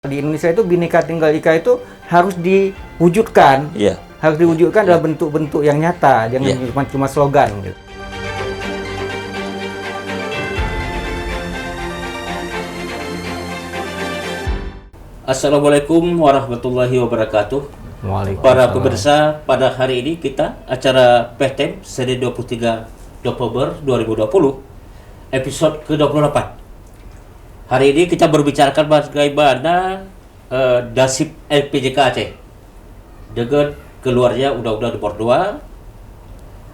Di Indonesia itu Bhinneka Tunggal Ika itu harus diwujudkan, harus diwujudkan dalam bentuk-bentuk yang nyata, jangan cuma slogan gitu. Assalamualaikum warahmatullahi wabarakatuh. Waalaikumsalam. Para pemirsa, pada hari ini kita acara PTM Senin 23 Oktober 2020 episode ke-28. Hari ini kita berbicarakan bagaimana nasib LPJK Aceh dengan keluarnya Undang-Undang Nomor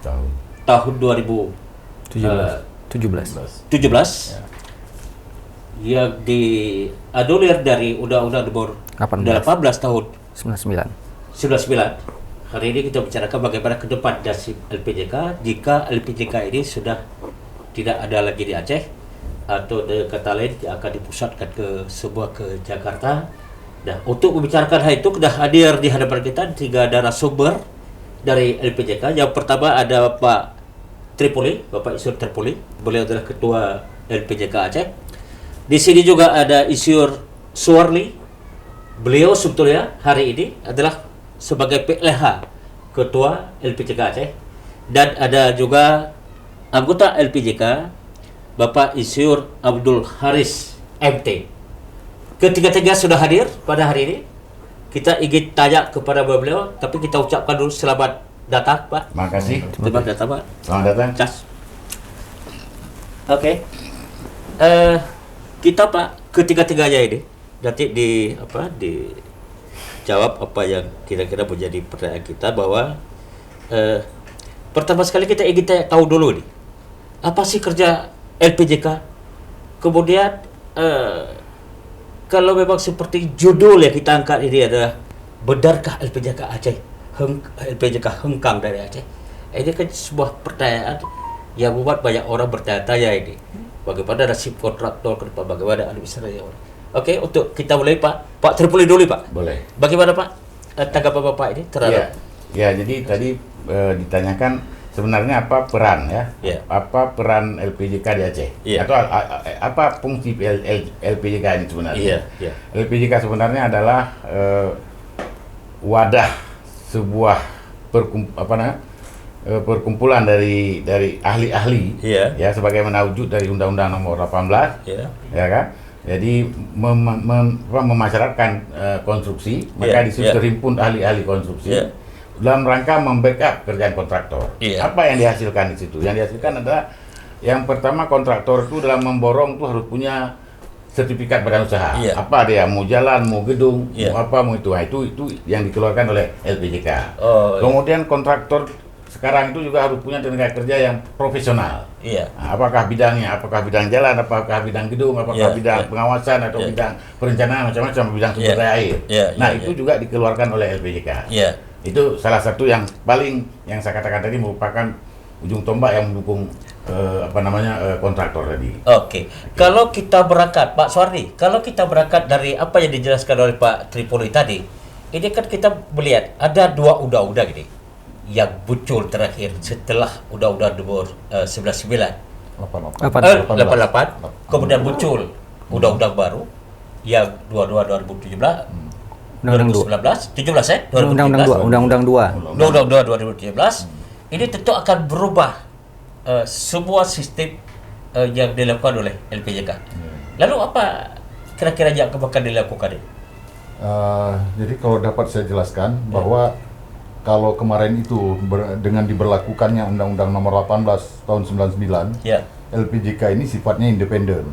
2 tahun 2017 yang dianulir dari Undang-Undang Nomor 18 tahun 99. Hari ini kita bicarakan bagaimana ke depan nasib LPJK jika LPJK ini sudah tidak ada lagi di Aceh, atau dengan kata lain akan dipusatkan ke Jakarta. Nah, untuk membicarakan hal itu sudah hadir di hadapan kita tiga narasumber dari LPJK. Yang pertama ada Pak Tripoli, Bapak Isyur Tripoli. Beliau adalah Ketua LPJK Aceh. Di sini juga ada Isyur Suwarli. Beliau sebetulnya hari ini adalah sebagai PLH Ketua LPJK Aceh. Dan ada juga anggota LPJK Bapak Isyur Abdul Haris MT. Ketiga-tiga sudah hadir pada hari ini. Kita ingin tanya kepada beliau, tapi kita ucapkan dulu selamat datang, Pak. Terima kasih. Selamat datang, Pak. Selamat datang. Cas. Oke. Kita, Pak, ketiga-tiganya ini nanti dijawab apa yang kira-kira menjadi pertanyaan kita, bahwa pertama sekali kita ingin tahu dulu nih, apa sih kerja LPJK? Kemudian kalau memang seperti judul yang kita angkat ini adalah benarkah LPJK Aceh LPJK hengkang dari Aceh? Ini kan sebuah pertanyaan yang membuat banyak orang bertanya-tanya ini. Bagaimana nasib kontraktor ke depan, bagaimana administrasi orang. Oke, untuk kita mulai Pak Tripoli dulu, Pak. Boleh. Bagaimana Pak tanggapan Bapak ini terhadap? Ya, jadi tadi ditanyakan sebenarnya apa peran apa peran LPJK di Aceh, atau apa fungsi LPJK ini sebenarnya? LPJK sebenarnya adalah wadah sebuah perkumpulan dari ahli-ahli, ya, sebagaimana wujud dari Undang-Undang Nomor 18, ya kan? Jadi memasyaratkan konstruksi, maka disebut terhimpun ahli-ahli konstruksi. Dalam rangka membackup kerjaan kontraktor. Apa yang dihasilkan di situ? Yang dihasilkan adalah yang pertama, kontraktor itu dalam memborong itu harus punya sertifikat badan usaha. Apa dia, mau jalan, mau gedung, mau apa, mau itu. Nah, itu yang dikeluarkan oleh LPJK. Kemudian kontraktor sekarang itu juga harus punya tenaga kerja yang profesional. Nah, apakah bidangnya? Apakah bidang jalan? Apakah bidang gedung? Apakah bidang pengawasan atau bidang perencanaan, macam-macam, bidang sumber daya air. Itu juga dikeluarkan oleh LPJK. Itu salah satu yang paling, yang saya katakan tadi, merupakan ujung tombak yang mendukung kontraktor tadi. Oke. Kalau kita berangkat, Pak Suwardi, kalau kita berangkat dari apa yang dijelaskan oleh Pak Tripoli tadi, ini kan kita melihat ada dua undang-undang ini yang muncul terakhir setelah Undang-Undang Nomor 88, kemudian muncul Undang-Undang baru yang 22 2017. 2019, 17 ya? Undang-Undang 2. Undang-Undang 2017 ini tentu akan berubah semua sistem yang dilakukan oleh LPJK. Lalu apa kira-kira yang akan dilakukan ini? Jadi kalau dapat saya jelaskan bahwa kalau kemarin itu dengan diberlakukannya Undang-Undang Nomor 18 tahun 99, LPJK ini sifatnya independen.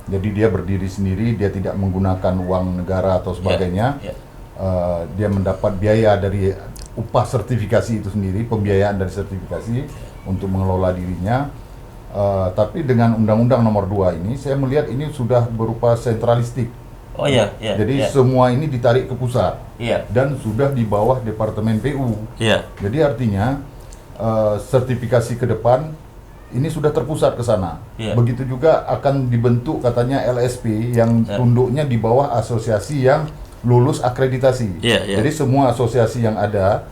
Jadi dia berdiri sendiri, dia tidak menggunakan uang negara atau sebagainya. Dia mendapat biaya dari upah sertifikasi itu sendiri, pembiayaan dari sertifikasi untuk mengelola dirinya. Tapi dengan Undang-Undang Nomor 2 ini, saya melihat ini sudah berupa sentralistik. Jadi semua ini ditarik ke pusat dan sudah di bawah Departemen PU. Jadi artinya sertifikasi ke depan ini sudah terpusat ke sana. Begitu juga akan dibentuk katanya LSP yang tunduknya di bawah asosiasi yang lulus akreditasi. Jadi semua asosiasi yang ada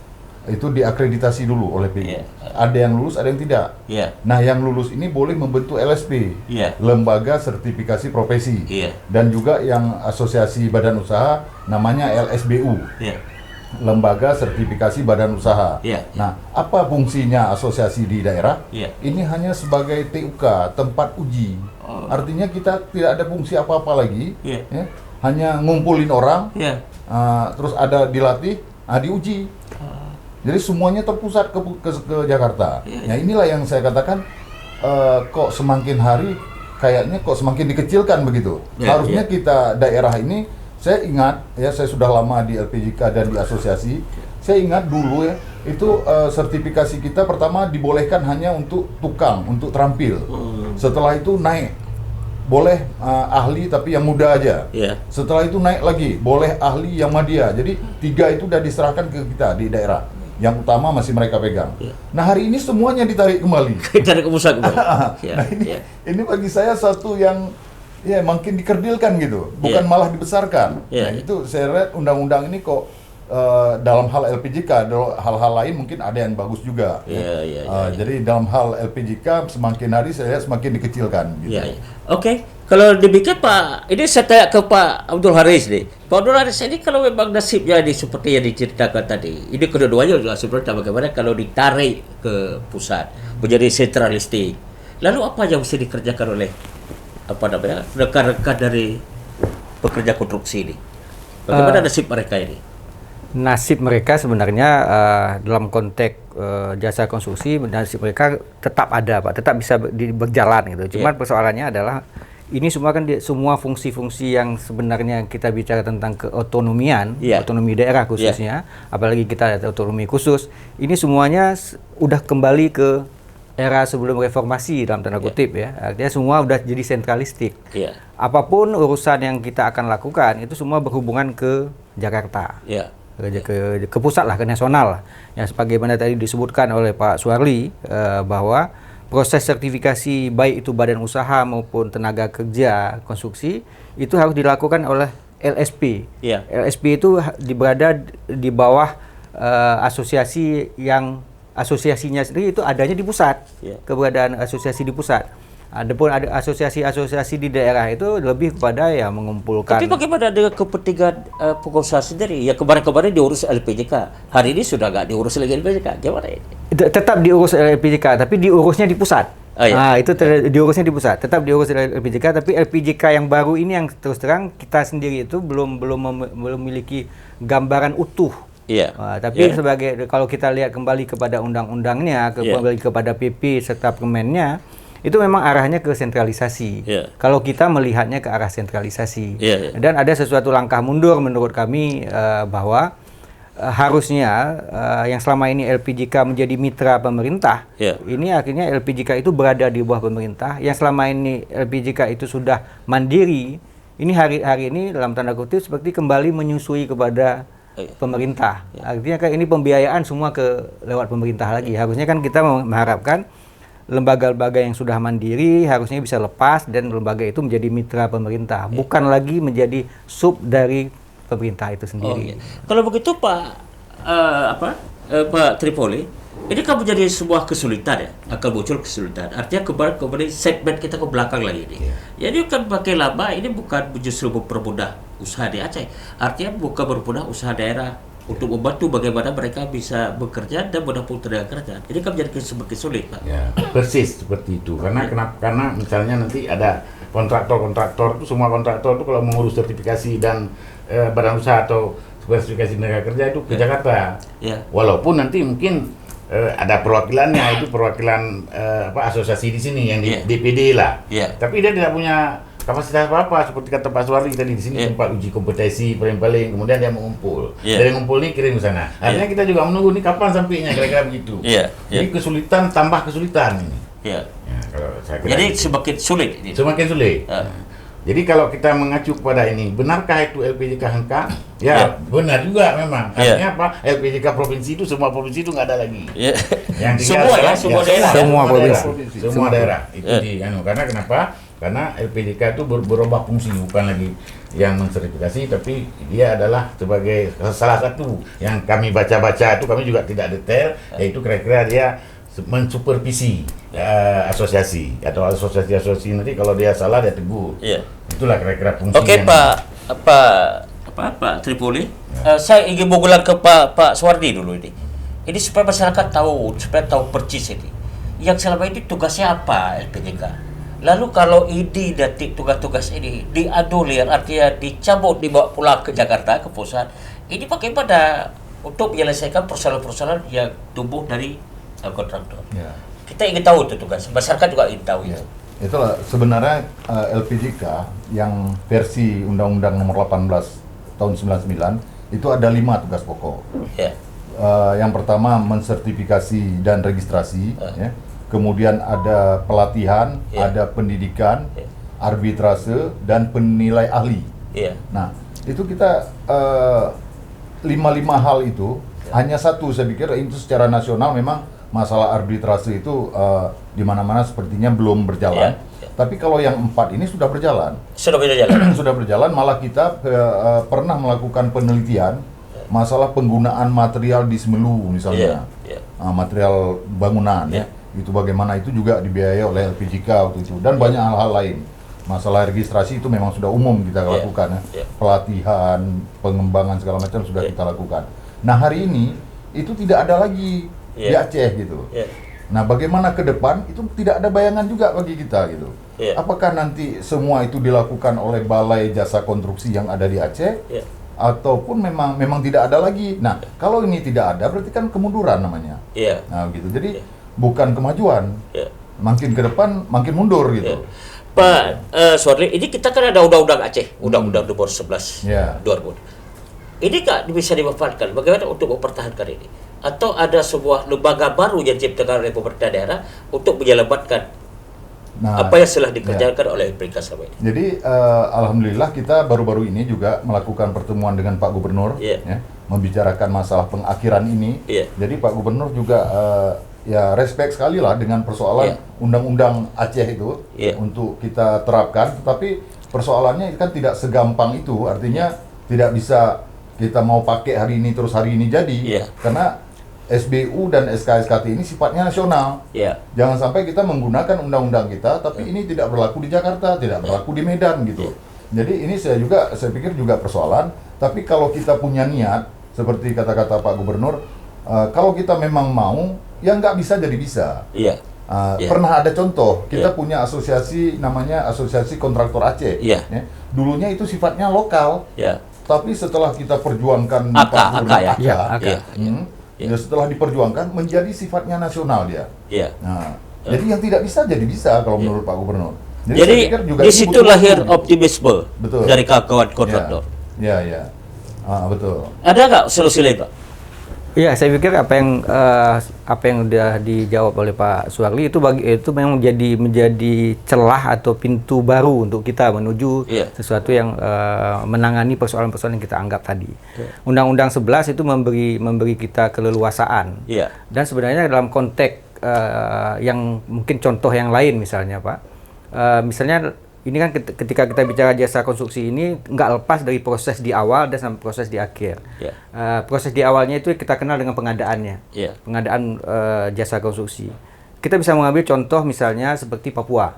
itu diakreditasi dulu oleh PI. Ada yang lulus, ada yang tidak. Nah, yang lulus ini boleh membentuk LSP, lembaga sertifikasi profesi, dan juga yang asosiasi badan usaha namanya LSBU, lembaga sertifikasi badan usaha. Nah, apa fungsinya asosiasi di daerah? Ini hanya sebagai TUK, tempat uji. Artinya kita tidak ada fungsi apa-apa lagi, hanya ngumpulin orang, terus ada dilatih, diuji. Jadi semuanya terpusat ke Jakarta. Nah, inilah yang saya katakan, kok semakin hari kayaknya kok semakin dikecilkan begitu. Harusnya kita daerah ini, saya ingat ya, saya sudah lama di LPJK dan di asosiasi. Saya ingat dulu ya, itu sertifikasi kita pertama dibolehkan hanya untuk tukang, untuk terampil. Setelah itu naik, boleh ahli tapi yang muda aja. Setelah itu naik lagi, boleh ahli yang madya. Jadi 3 itu udah diserahkan ke kita di daerah. Yang utama masih mereka pegang. Nah, hari ini semuanya ditarik kembali. Ditarik ke pusat kembali. Nah, ini bagi saya satu yang ya makin dikerdilkan gitu, bukan malah dibesarkan. Nah, itu saya lihat undang-undang ini kok dalam hal LPJK, dalam hal-hal lain mungkin ada yang bagus juga. Jadi dalam hal LPJK semakin hari saya lihat semakin dikecilkan. Gitu. Oke. Kalau demikian Pak, ini saya tanya ke Pak Abdul Haris nih. Pak Abdul Haris ini kalau memang nasibnya ini seperti yang diceritakan tadi, ini kedua-duanya juga seperti bagaimana kalau ditarik ke pusat menjadi sentralistik. Lalu apa yang mesti dikerjakan oleh rekan-rekan dari pekerja konstruksi ini? Bagaimana nasib mereka ini? Nasib mereka sebenarnya dalam konteks jasa konstruksi, nasib mereka tetap ada, Pak, tetap bisa berjalan gitu. Cuman persoalannya adalah ini semua kan semua fungsi-fungsi yang sebenarnya kita bicara tentang keotonomian, otonomi daerah khususnya, apalagi kita ada otonomi khusus, ini semuanya udah kembali ke era sebelum reformasi dalam tanda kutip ya. Artinya semua udah jadi sentralistik. Apapun urusan yang kita akan lakukan itu semua berhubungan ke Jakarta. Ke pusat lah, ke nasional lah. Yang sebagaimana tadi disebutkan oleh Pak Suarli bahwa proses sertifikasi baik itu badan usaha maupun tenaga kerja konstruksi itu harus dilakukan oleh LSP. LSP itu berada di bawah asosiasi yang asosiasinya sendiri itu adanya di pusat. Keberadaan asosiasi di pusat. Adapun ada asosiasi-asosiasi di daerah itu lebih kepada ya mengumpulkan. Tapi bagaimana dengan kepentingan pengusaha sendiri? Ya kemarin-kemarin diurus LPJK, hari ini sudah nggak diurus lagi LPJK. Gimana ini? Tetap diurus LPJK, tapi diurusnya di pusat. Nah, itu diurusnya di pusat. Tetap diurus LPJK, tapi LPJK yang baru ini yang terus terang kita sendiri itu belum memiliki gambaran utuh. Tapi sebagai kalau kita lihat kembali kepada undang-undangnya, kembali kepada PP serta permennya, itu memang arahnya ke sentralisasi. Kalau kita melihatnya ke arah sentralisasi. Dan ada sesuatu langkah mundur menurut kami bahwa harusnya yang selama ini LPJK menjadi mitra pemerintah, ini akhirnya LPJK itu berada di bawah pemerintah. Yang selama ini LPJK itu sudah mandiri, ini hari ini dalam tanda kutip seperti kembali menyusui kepada pemerintah. Artinya kan ini pembiayaan semua lewat pemerintah lagi. Harusnya kan kita mengharapkan lembaga-lembaga yang sudah mandiri harusnya bisa lepas dan lembaga itu menjadi mitra pemerintah, bukan lagi menjadi sub dari pemerintah itu sendiri. Kalau begitu Pak Tripoli, ini kan menjadi sebuah kesulitan ya, akan muncul kesulitan. Artinya kembali segmen kita ke belakang lagi ini. Jadi kan pakai lama ini bukan justru mempermudah usaha di Aceh, artinya bukan mempermudah usaha daerah untuk membantu bagaimana mereka bisa bekerja dan menampung tenaga kerja. Ini kan menjadi semakin sulit, Pak. Ya, persis seperti itu. Karena misalnya nanti ada kontraktor itu, semua kontraktor itu kalau mengurus sertifikasi dan badan usaha atau sertifikasi tenaga kerja itu ke Jakarta. Walaupun nanti mungkin ada perwakilannya, itu perwakilan asosiasi di sini yang di DPD lah. Tapi dia tidak punya kapasitas apa-apa, seperti kata Pak Suarli tadi, di sini tempat uji kompetensi paling kemudian dia mengumpul. Dari ngumpul ini kirim ke sana. Artinya kita juga menunggu nih kapan sampainya, kira-kira begitu. Jadi kesulitan tambah kesulitan ini. Kalau saya kira jadi semakin sulit ini. Semakin sulit. Jadi kalau kita mengacu pada ini, benarkah itu LPJK hengkang? Ya, benar juga memang. Artinya apa? LPJK provinsi itu, semua provinsi itu nggak ada lagi. Yang tinggal semua daerah. Semua daerah. Itu karena kenapa? karena LPJK itu berubah fungsi, bukan lagi yang mensertifikasi, tapi dia adalah sebagai salah satu yang kami baca-baca itu, kami juga tidak detail, yaitu kira-kira dia mensupervisi asosiasi atau asosiasi nanti kalau dia salah dia tegur. Itulah kira-kira fungsi. Oke, Pak Tripoli, saya ingin mengulang ke Pak Suwardi dulu ini. Ini supaya masyarakat tahu, supaya tahu percis ini. Yang selama ini tugasnya apa LPJK? Lalu kalau ini nanti tugas-tugas ini dianulir, artinya dicabut, dibawa pulang ke Jakarta, ke pusat, ini bagaimana untuk menyelesaikan persoalan-persoalan yang tumbuh dari kontraktor? Kita ingin tahu itu tugas, masyarakat juga ingin tahu itu. Itulah sebenarnya LPJK yang versi Undang-Undang Nomor 18 Tahun 99 itu ada 5 tugas pokok. Yang pertama mensertifikasi dan registrasi, kemudian ada pelatihan, ada pendidikan, arbitrase, dan penilai ahli. Nah, itu kita 5 hal itu, hanya satu saya pikir itu secara nasional memang masalah arbitrase itu di mana-mana sepertinya belum berjalan. Tapi kalau yang 4 ini sudah berjalan. Sudah berjalan. Sudah berjalan, malah kita pernah melakukan penelitian masalah penggunaan material di Semelu misalnya. Material bangunan itu bagaimana itu juga dibiayai oleh LPJK waktu itu, dan banyak hal-hal lain. Masalah registrasi itu memang sudah umum kita lakukan, pelatihan, pengembangan segala macam sudah kita lakukan. Nah, hari ini itu tidak ada lagi di Aceh gitu. Nah, bagaimana ke depan itu tidak ada bayangan juga bagi kita gitu. Apakah nanti semua itu dilakukan oleh Balai Jasa Konstruksi yang ada di Aceh, ataupun memang tidak ada lagi. Nah, kalau ini tidak ada berarti kan kemunduran namanya. Nah, gitu. Jadi bukan kemajuan. Makin ke depan makin mundur gitu. Pak Suwardi, ini kita kan ada Undang-Undang Aceh, Undang-Undang Nomor 11 2000. Ini nggak bisa dimanfaatkan bagaimana untuk mempertahankan ini? Atau ada sebuah lembaga baru yang diciptakan oleh pemerintah daerah untuk menyelamatkan apa yang telah dikerjakan oleh LPJK selama ini? Jadi alhamdulillah kita baru-baru ini juga melakukan pertemuan dengan Pak Gubernur, membicarakan masalah pengakhiran ini. Jadi Pak Gubernur juga ya respect sekali lah dengan persoalan Undang-Undang Aceh itu untuk kita terapkan. Tapi persoalannya kan tidak segampang itu, artinya tidak bisa kita mau pakai hari ini terus hari ini jadi, karena SBU dan SK-SKT ini sifatnya nasional. Jangan sampai kita menggunakan undang-undang kita, tapi ini tidak berlaku di Jakarta, tidak berlaku di Medan gitu. Jadi ini saya pikir juga persoalan. Tapi kalau kita punya niat, seperti kata-kata Pak Gubernur, kalau kita memang mau, ya nggak bisa jadi bisa. Pernah ada contoh, kita punya asosiasi namanya Asosiasi Kontraktor Aceh. Dulunya itu sifatnya lokal, tapi setelah kita perjuangkan setelah diperjuangkan menjadi sifatnya nasional dia. Nah, jadi yang tidak bisa jadi bisa kalau menurut Pak Gubernur. Jadi di situ lahir optimisme dari kawan kontraktor. Betul. Ada nggak solusi lain, Pak? Iya, saya pikir apa yang sudah dijawab oleh Pak Suwardi itu memang menjadi celah atau pintu baru untuk kita menuju sesuatu yang menangani persoalan-persoalan yang kita anggap tadi. Undang-Undang 11 itu memberi kita keleluasaan. Dan sebenarnya dalam konteks yang mungkin contoh yang lain misalnya, Pak. Misalnya ini kan ketika kita bicara jasa konstruksi ini nggak lepas dari proses di awal dan sampai proses di akhir. Proses di awalnya itu kita kenal dengan pengadaannya, pengadaan jasa konstruksi. Kita bisa mengambil contoh misalnya seperti Papua.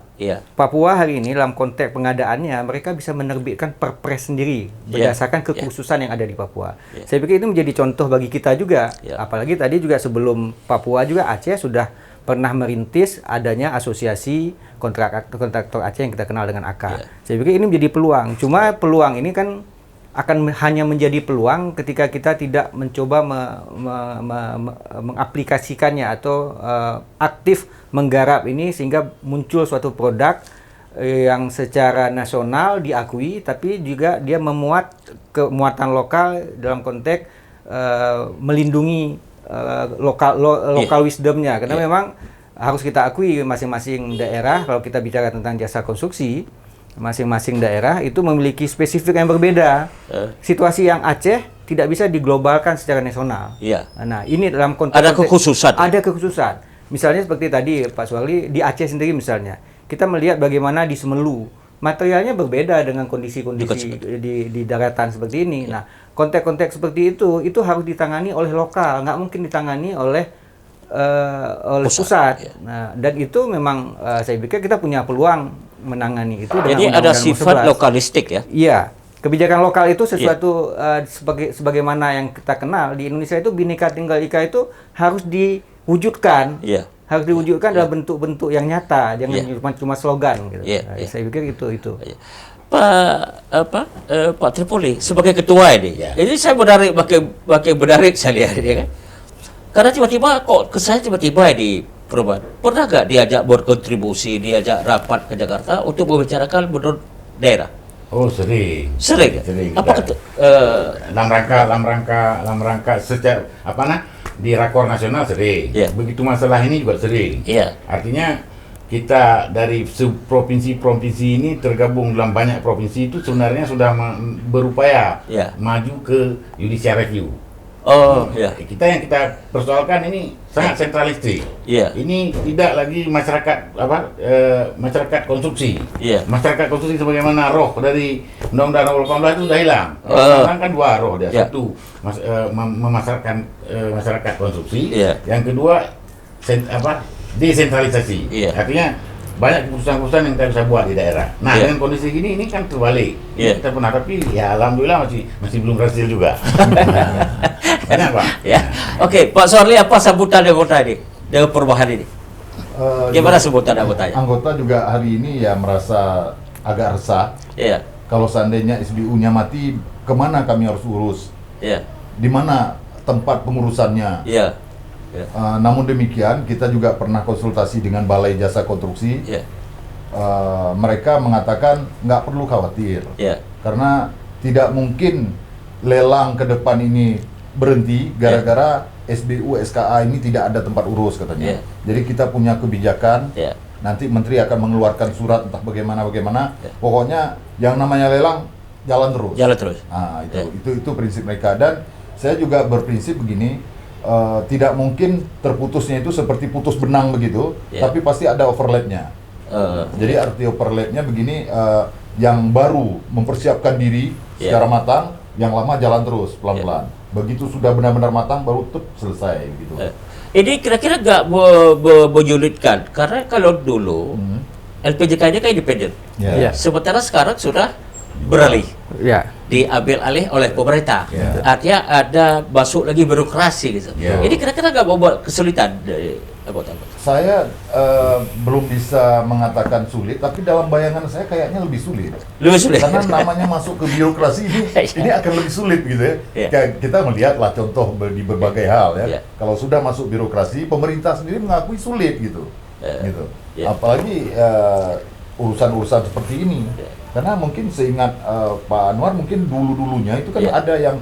Papua hari ini dalam konteks pengadaannya mereka bisa menerbitkan perpres sendiri berdasarkan kekhususan yang ada di Papua. Saya pikir itu menjadi contoh bagi kita juga. Apalagi tadi juga sebelum Papua juga Aceh sudah pernah merintis adanya asosiasi kontraktor Aceh yang kita kenal dengan AK. Saya pikir ini menjadi peluang. Cuma peluang ini kan akan hanya menjadi peluang ketika kita tidak mencoba mengaplikasikannya atau aktif menggarap ini sehingga muncul suatu produk yang secara nasional diakui, tapi juga dia memuat kemuatan lokal dalam konteks melindungi lokal wisdomnya, karena memang harus kita akui masing-masing daerah kalau kita bicara tentang jasa konstruksi, masing-masing daerah itu memiliki spesifik yang berbeda. Situasi yang Aceh tidak bisa diglobalkan secara nasional. Nah, ini dalam konteks ada kekhususan. Ada kekhususan. Misalnya seperti tadi Pak Suwardi di Aceh sendiri misalnya, kita melihat bagaimana di Semelu materialnya berbeda dengan kondisi-kondisi di daratan seperti ini. Nah, konteks-konteks seperti itu harus ditangani oleh lokal, nggak mungkin ditangani oleh pusat. Nah, dan itu memang saya pikir kita punya peluang menangani itu. Jadi ada sifat lokalistik ya? Iya. Kebijakan lokal itu sesuatu sebagaimana yang kita kenal di Indonesia itu Bhinneka Tunggal Ika itu harus diwujudkan. Harus diwujudkan dalam bentuk-bentuk yang nyata, jangan cuma slogan gitu. Saya pikir itu. Pak Tripoli sebagai ketua ini. Jadi saya menarik saya lihat ini kan. Karena tiba-tiba kok saya tiba-tiba di perubahan. Pernah nggak diajak berkontribusi, diajak rapat ke Jakarta untuk membicarakan menurut daerah? Oh, sering. Sering. Apa dalam rangka secara di rakor nasional sering. Begitu masalah ini juga sering. Artinya kita dari provinsi-provinsi ini tergabung dalam banyak provinsi itu sebenarnya sudah berupaya maju ke judicial review. Yang kita persoalkan ini sangat sentralistik. Ini tidak lagi masyarakat konstruksi. Masyarakat konstruksi sebagaimana roh dari Undang-Undang Nomor 18 itu sudah hilang. Sekarang kan dua roh dia. Satu memasarkan masyarakat konstruksi. Yang kedua desentralisasi. Artinya banyak keputusan-keputusan yang kita bisa buat di daerah. Nah, dengan kondisi gini ini kan terbalik. Kita pernah, tapi ya alhamdulillah masih belum berhasil juga. Banyak, Pak. Oke, Pak Sorli, apa sambutan anggota ini dengan perubahan ini? Gimana sambutan anggotanya? Anggota juga hari ini ya merasa agak resah. Kalau seandainya SBU-nya mati, kemana kami harus urus? Di mana tempat pengurusannya? Namun demikian, kita juga pernah konsultasi dengan Balai Jasa Konstruksi. Mereka mengatakan nggak perlu khawatir, karena tidak mungkin lelang ke depan ini berhenti gara-gara SBU SKA ini tidak ada tempat urus katanya. Jadi kita punya kebijakan. Nanti Menteri akan mengeluarkan surat entah bagaimana. Pokoknya yang namanya lelang jalan terus. Nah, itu prinsip mereka. Dan saya juga berprinsip begini. Tidak mungkin terputusnya itu seperti putus benang begitu, tapi pasti ada overlapnya. Jadi arti overlapnya begini, yang baru mempersiapkan diri secara matang, yang lama jalan terus pelan-pelan. Begitu sudah benar-benar matang, baru selesai gitu. Ini kira-kira nggak menyulitkan, karena kalau dulu LPJK ini kan independen, sementara sekarang sudah beralih. Diambil alih oleh pemerintah. Artinya ada masuk lagi birokrasi gitu. Ini kira-kira nggak membuat kesulitan anggota-anggota? Saya belum bisa mengatakan sulit, tapi dalam bayangan saya kayaknya lebih sulit. Karena namanya masuk ke birokrasi ini akan lebih sulit gitu ya. Kita melihatlah contoh di berbagai hal ya. Kalau sudah masuk birokrasi, pemerintah sendiri mengakui sulit gitu. Apalagi urusan-urusan seperti ini. Karena mungkin seingat Pak Anwar, mungkin dulu-dulunya itu kan ada yang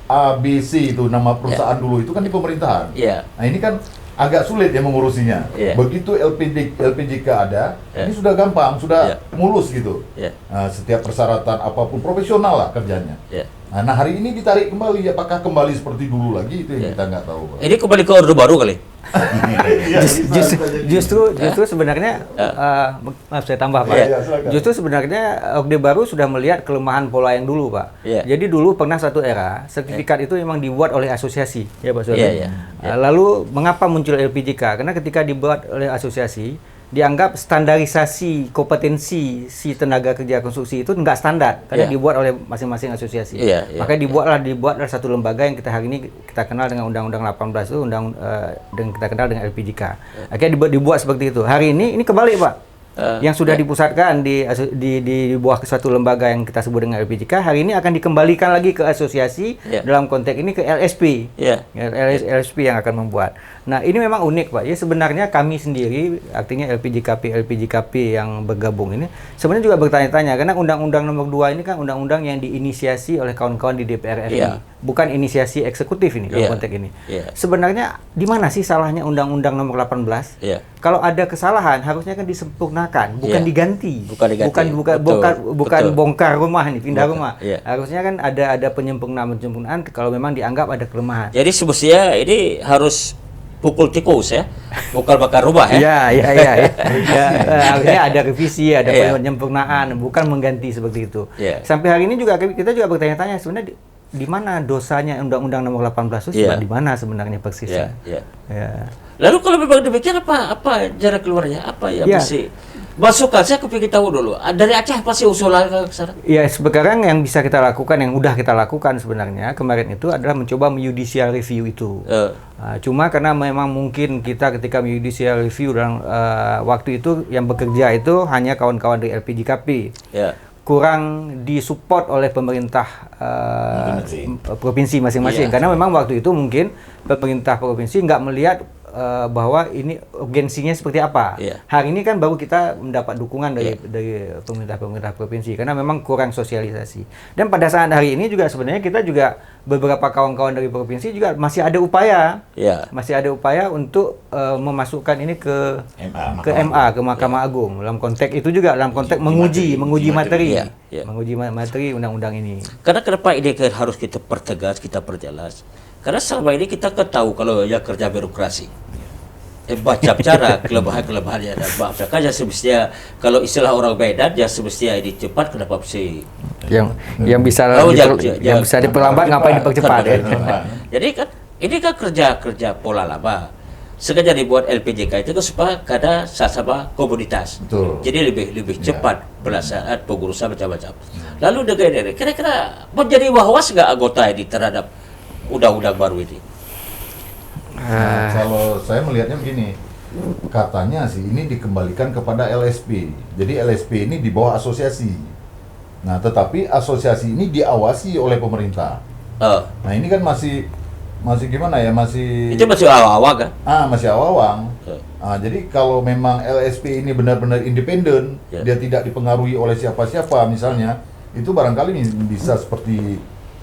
ABC itu nama perusahaan dulu itu kan di pemerintahan. Nah ini kan agak sulit ya mengurusinya. Begitu LPJK ada, ini sudah gampang, sudah mulus gitu. Setiap persyaratan apapun profesional lah kerjanya. Nah hari ini ditarik kembali, apakah kembali seperti dulu lagi itu yang kita nggak tahu. Ini kembali ke Orde Baru kali? Justru sebenarnya maaf saya tambah Pak. Justru sebenarnya Orde Baru sudah melihat kelemahan pola yang dulu Pak. Jadi dulu pernah satu era sertifikat itu memang dibuat oleh asosiasi ya Pak Surya. Lalu mengapa muncul LPJK? Karena ketika dibuat oleh asosiasi dianggap standarisasi kompetensi si tenaga kerja konstruksi itu nggak standar karena dibuat oleh masing-masing asosiasi. Makanya dibuatlah satu lembaga yang kita hari ini kita kenal dengan Undang-Undang 18 itu dan kita kenal dengan LPJK. Akhirnya dibuat seperti itu. Hari ini kebalik Pak. Yang sudah dipusatkan di bawah suatu lembaga yang kita sebut dengan LPJK, hari ini akan dikembalikan lagi ke asosiasi, dalam konteks ini ke LSP. LSP yang akan membuat. Nah, ini memang unik, Pak. Ya sebenarnya kami sendiri, artinya LPJKP yang bergabung ini sebenarnya juga bertanya-tanya karena Undang-Undang Nomor 2 ini kan undang-undang yang diinisiasi oleh kawan-kawan di DPR RI. Bukan inisiasi eksekutif ini dalam konteks ini. Sebenarnya di mana sih salahnya Undang-Undang Nomor 18? Kalau ada kesalahan harusnya kan disempurnakan, bukan diganti. Bukan bongkar rumah nih, pindah rumah. Harusnya kan ada penyempurnaan kalau memang dianggap ada kelemahan. Jadi semestinya ini harus pukul tikus ya, bukan bakar rumah ya. Ya. Harusnya ada revisi, ada penyempurnaan, bukan mengganti seperti itu. Sampai hari ini juga kita juga bertanya-tanya sebenarnya di mana dosanya Undang-Undang Nomor 18 itu di mana sebenarnya persisnya. Lalu kalau memang demikian apa jalan keluarnya? Apa yang mesti masukkan? Saya kepingin tahu dulu. Dari Aceh pasti usulan ke sana. Ya, sekarang yang bisa kita lakukan, yang udah kita lakukan sebenarnya kemarin itu adalah mencoba judicial review itu. Cuma karena memang mungkin kita ketika judicial review dalam waktu itu yang bekerja itu hanya kawan-kawan dari LPJKP. Kurang disupport oleh pemerintah provinsi masing-masing. Karena memang waktu itu mungkin pemerintah provinsi nggak melihat bahwa ini urgensinya seperti apa. Hari ini kan baru kita mendapat dukungan dari pemerintah provinsi karena memang kurang sosialisasi. Dan pada saat hari ini juga sebenarnya kita juga beberapa kawan-kawan dari provinsi juga masih ada upaya untuk memasukkan ini ke MA, ke Mahkamah Agung dalam konteks itu juga dalam konteks menguji materi undang-undang ini. Karena kenapa ini harus kita pertegas, kita perjelas? Karena selama ini kita tahu kalau yang kerja birokrasi, baca cara kelemahan-kelemahannya dan maafkan aja semestinya kalau istilah orang Medan ya semestinya ini cepat kenapa sih yang bisa diperlambat ngapain dipercepat ya. Jadi kan ini kan kerja pola lama. Sengaja dibuat LPJK itu supaya ada sama komunitas. Jadi lebih cepat pelaksanaan pengurusan macam-macam. Lalu negara kira-kira menjadi was-was nggak anggota ini terhadap undang-undang baru ini? Kalau saya melihatnya begini, katanya sih ini dikembalikan kepada LSP. Jadi LSP ini di bawah asosiasi. Nah, tetapi asosiasi ini diawasi oleh pemerintah. Nah, ini kan masih gimana ya? Itu masih awal-awal kan? Masih awal-awal. Jadi kalau memang LSP ini benar-benar independen, dia tidak dipengaruhi oleh siapa-siapa misalnya, itu barangkali bisa seperti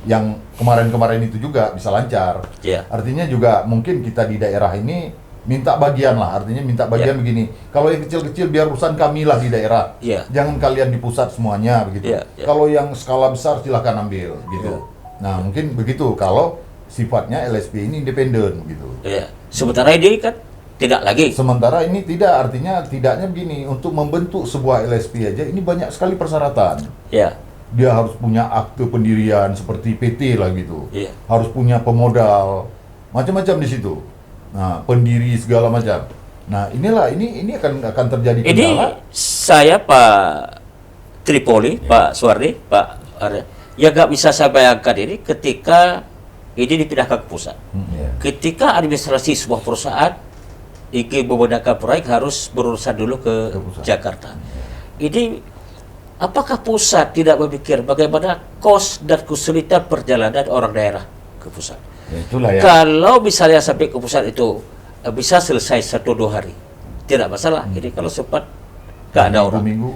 yang kemarin-kemarin itu juga bisa lancar. Artinya juga mungkin kita di daerah ini minta bagian lah, artinya minta bagian begini. Kalau yang kecil-kecil biar urusan kami lah di daerah. Jangan kalian di pusat semuanya begitu. Kalau yang skala besar silahkan ambil gitu. Nah, mungkin begitu kalau sifatnya LSP ini independen gitu. Sementara ini kan tidak lagi. Sementara ini tidak, artinya tidaknya begini, untuk membentuk sebuah LSP aja ini banyak sekali persyaratan. Dia harus punya akte pendirian seperti PT lah gitu. Harus punya pemodal, macam-macam di situ. Nah, pendiri segala macam. Nah, inilah ini akan terjadi kendala. Ini saya Pak Tripoli, Pak Suwardi, Pak Arya, ya nggak bisa saya bayangkan ini ketika ini dipindahkan ke pusat. Ketika administrasi sebuah perusahaan ingin membedakan proyek harus berurusan dulu ke Jakarta. Ini apakah pusat tidak memikir bagaimana kos dan kesulitan perjalanan orang daerah ke pusat? Itulah ya. Kalau misalnya sampai ke pusat itu bisa selesai 1-2 hari, tidak masalah. Ini kalau sempat nggak ada orang. Minggu.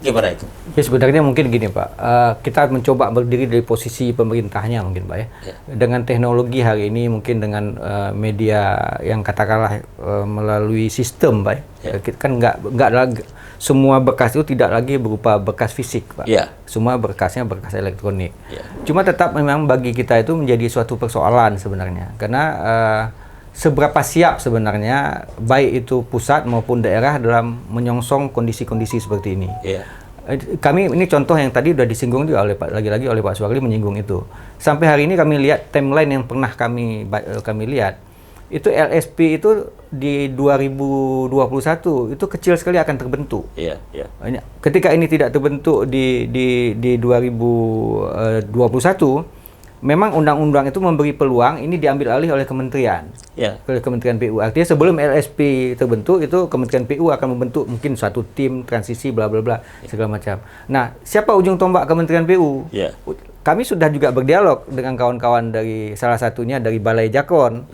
Gimana itu? Ya sebenarnya mungkin gini Pak, kita mencoba berdiri dari posisi pemerintahnya mungkin Pak ya. Dengan teknologi hari ini mungkin dengan media yang katakanlah melalui sistem Pak ya. Kan nggak lagi semua berkas itu tidak lagi berupa berkas fisik Pak. Semua berkasnya berkas elektronik. Cuma tetap memang bagi kita itu menjadi suatu persoalan sebenarnya karena seberapa siap sebenarnya baik itu pusat maupun daerah dalam menyongsong kondisi-kondisi seperti ini. Kami ini contoh yang tadi sudah disinggung juga oleh lagi-lagi oleh Pak Suwardi menyinggung itu. Sampai hari ini kami lihat timeline yang pernah kami lihat itu LSP itu di 2021 itu kecil sekali akan terbentuk. Ketika ini tidak terbentuk di 2021 memang undang-undang itu memberi peluang ini diambil alih oleh kementerian, oleh Kementerian PU. Artinya sebelum LSP terbentuk itu Kementerian PU akan membentuk mungkin suatu tim transisi bla bla bla segala macam. Nah, siapa ujung tombak Kementerian PU? Kami sudah juga berdialog dengan kawan-kawan dari salah satunya dari Balai Jakon.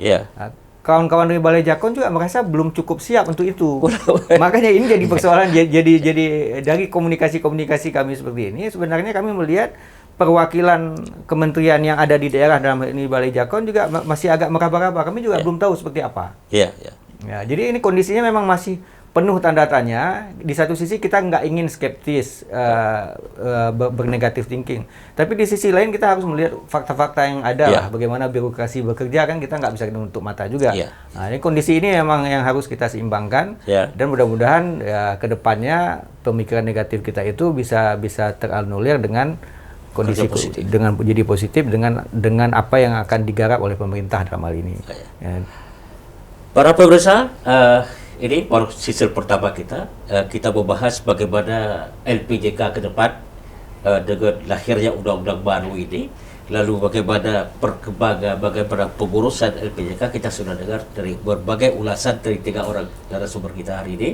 Kawan-kawan dari Balai Jakon juga merasa belum cukup siap untuk itu. Makanya ini jadi persoalan jadi dari komunikasi-komunikasi kami seperti ini sebenarnya kami melihat perwakilan kementerian yang ada di daerah dalam hal ini Balai Jakon juga masih agak meraba-raba. Kami juga belum tahu seperti apa. Ya, jadi ini kondisinya memang masih penuh tanda tanya. Di satu sisi kita nggak ingin skeptis, bernegatif thinking. Tapi di sisi lain kita harus melihat fakta-fakta yang ada lah. Bagaimana birokrasi bekerja kan kita nggak bisa menutup mata juga. Nah, ini kondisi ini memang yang harus kita seimbangkan. Dan mudah-mudahan ke depannya pemikiran negatif kita itu bisa teranulir dengan kondisi dengan jadi positif dengan apa yang akan digarap oleh pemerintah dalam hal ini. Para pemirsa, ini baru sesi pertama kita membahas bagaimana LPJK ke depan dengan lahirnya undang-undang baru ini, lalu bagaimana perkembangan, bagaimana pengurusan LPJK. Kita sudah dengar dari berbagai ulasan dari 3 orang narasumber kita hari ini.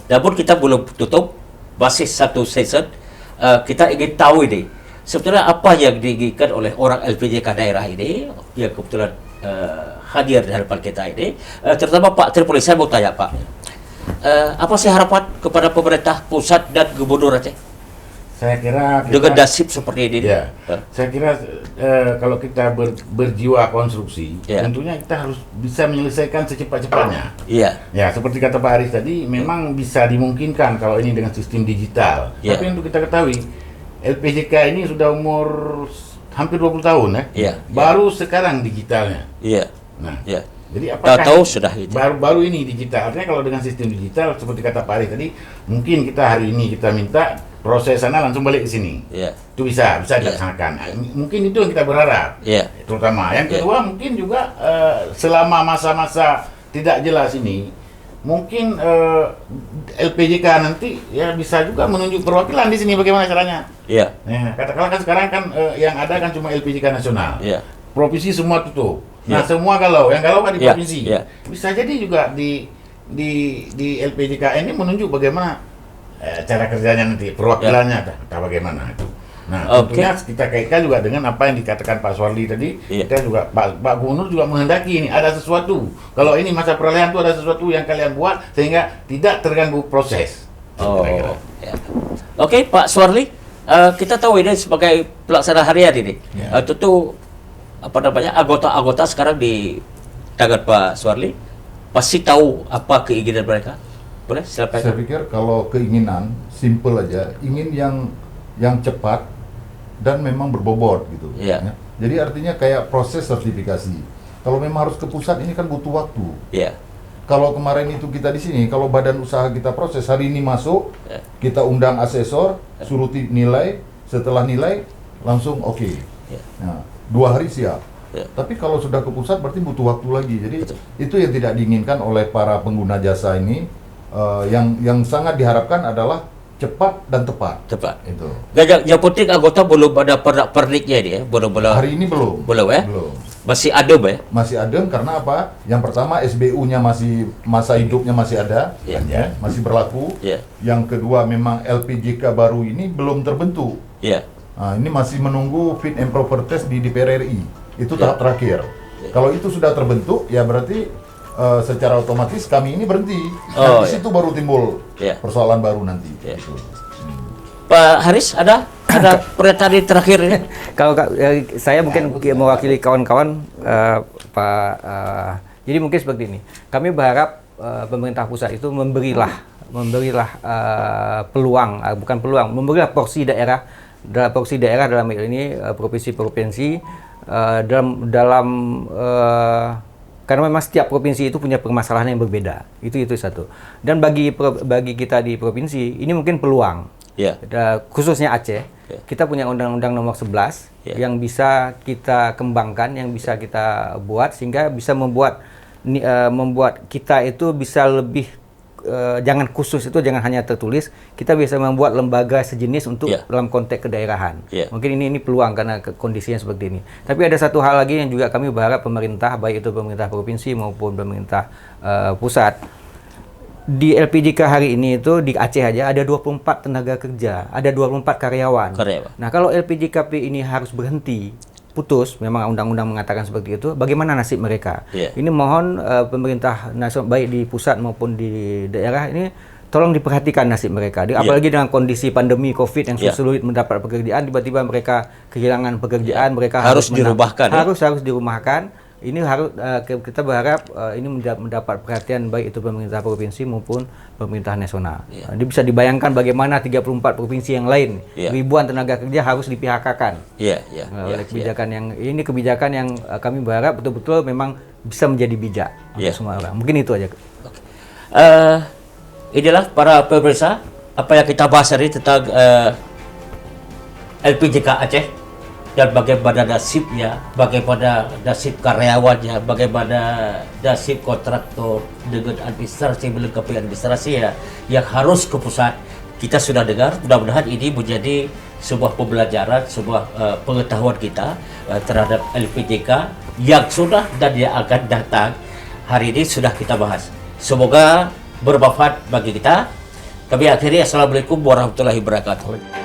Namun kita belum tutup, masih satu season. Kita ingin tahu ini sebetulnya apa yang diinginkan oleh orang LPJK daerah ini yang kebetulan hadir di hadapan kita ini, terutama Pak Tripoli. Saya mau tanya Pak, apa sih harapan kepada pemerintah pusat dan gubernur Aceh? Saya kira dengan dasip seperti ini. Saya kira kalau kita berjiwa konstruksi, tentunya kita harus bisa menyelesaikan secepat-cepatnya. Ya, seperti kata Pak Aris tadi, memang bisa dimungkinkan kalau ini dengan sistem digital. Tapi untuk kita ketahui, LPJK ini sudah umur hampir 20 tahun baru sekarang digitalnya. Nah, jadi apakah tahu sudah itu baru ini digital? Artinya kalau dengan sistem digital seperti kata Pak Ari tadi, mungkin kita hari ini kita minta proses sana langsung balik ke sini. Itu bisa dilaksanakan. Mungkin itu yang kita berharap. Terutama yang kedua, mungkin juga selama masa-masa tidak jelas ini, mungkin LPJK nanti bisa juga menunjuk perwakilan di sini bagaimana caranya. Katakanlah kan sekarang kan yang ada kan cuma LPJK nasional. Provinsi semua tutup. Nah, semua yang galau kan di provinsi. Bisa jadi juga di LPJK ini menunjuk bagaimana cara kerjanya nanti, perwakilannya atau bagaimana itu. Nah, tentunya kita kaitkan juga dengan apa yang dikatakan Pak Suarli tadi. Kita juga Pak Gubernur juga menghendaki ini ada sesuatu. Kalau ini masa peralihan itu ada sesuatu yang kalian buat sehingga tidak terganggu proses. Oke, Pak Suarli, kita tahu ini sebagai pelaksana harian ini. Tentu anggota-anggota sekarang di tangan Pak Suarli pasti tahu apa keinginan mereka. Boleh silakan. Saya pikir kalau keinginan simple aja, ingin yang cepat dan memang berbobot gitu. Jadi artinya kayak proses sertifikasi. Kalau memang harus ke pusat ini kan butuh waktu. Kalau kemarin itu kita di sini, kalau badan usaha kita proses hari ini masuk, kita undang asesor, suruh nilai, setelah nilai langsung oke. Nah, 2 hari siap. Tapi kalau sudah ke pusat berarti butuh waktu lagi. Jadi itu yang tidak diinginkan oleh para pengguna jasa ini. Yang sangat diharapkan adalah cepat dan tepat. Itu. Yang penting anggota belum ada perniknya ini belum. Hari ini belum. Belum. Masih adem Masih adem karena apa? Yang pertama SBU-nya masih masa hidupnya masih ada, masih berlaku. Yang kedua memang LPJK baru ini belum terbentuk. Nah, ini masih menunggu fit and proper test di DPR RI. Itu tahap terakhir. Kalau itu sudah terbentuk, ya berarti secara otomatis kami ini berhenti. Di situ baru timbul persoalan baru nanti. Pak Haris, ada pernyataan terakhir ini? Kalau saya mungkin mewakili kawan-kawan, jadi mungkin seperti ini. Kami berharap pemerintah pusat itu memberilah peluang, bukan peluang, memberilah porsi daerah dalam ini provinsi-provinsi dalam karena memang setiap provinsi itu punya permasalahan yang berbeda. Itu satu. Dan bagi kita di provinsi ini mungkin peluang. Khususnya Aceh, kita punya Undang-Undang Nomor 11 yang bisa kita kembangkan, yang bisa kita buat sehingga bisa membuat kita itu bisa lebih jangan khusus itu jangan hanya tertulis, kita bisa membuat lembaga sejenis untuk dalam konteks kedaerahan. Mungkin ini peluang karena kondisinya seperti ini. Tapi ada satu hal lagi yang juga kami berharap pemerintah, baik itu pemerintah provinsi maupun pemerintah pusat, di LPJK hari ini itu di Aceh aja ada 24 tenaga kerja, ada 24 karyawan. Nah, kalau LPJKP ini harus berhenti, putus, memang undang-undang mengatakan seperti itu, bagaimana nasib mereka? Ini mohon pemerintah nasional baik di pusat maupun di daerah ini tolong diperhatikan nasib mereka. Apalagi dengan kondisi pandemi Covid yang sulit mendapat pekerjaan, tiba-tiba mereka kehilangan pekerjaan, mereka harus dirumahkan. Harus dirumahkan. ini harus kita berharap ini mendapat perhatian baik itu pemerintah provinsi maupun pemerintah nasional. Ini bisa dibayangkan bagaimana 34 provinsi yang lain, ribuan tenaga kerja harus di-PHK-kan oleh kebijakan yang ini, kebijakan yang kami berharap betul-betul memang bisa menjadi bijak untuk semua orang. Mungkin itu aja. Inilah para pemirsa apa yang kita bahas hari tentang LPJK Aceh. Dan bagaimana nasibnya, bagaimana nasib karyawannya, bagaimana nasib kontraktor dengan administrasi, melengkapi administrasi ya, yang harus ke pusat. Kita sudah dengar, mudah-mudahan ini menjadi sebuah pembelajaran, sebuah pengetahuan kita terhadap LPJK yang sudah dan yang akan datang. Hari ini sudah kita bahas. Semoga bermanfaat bagi kita. Kami akhiri, Assalamualaikum warahmatullahi wabarakatuh.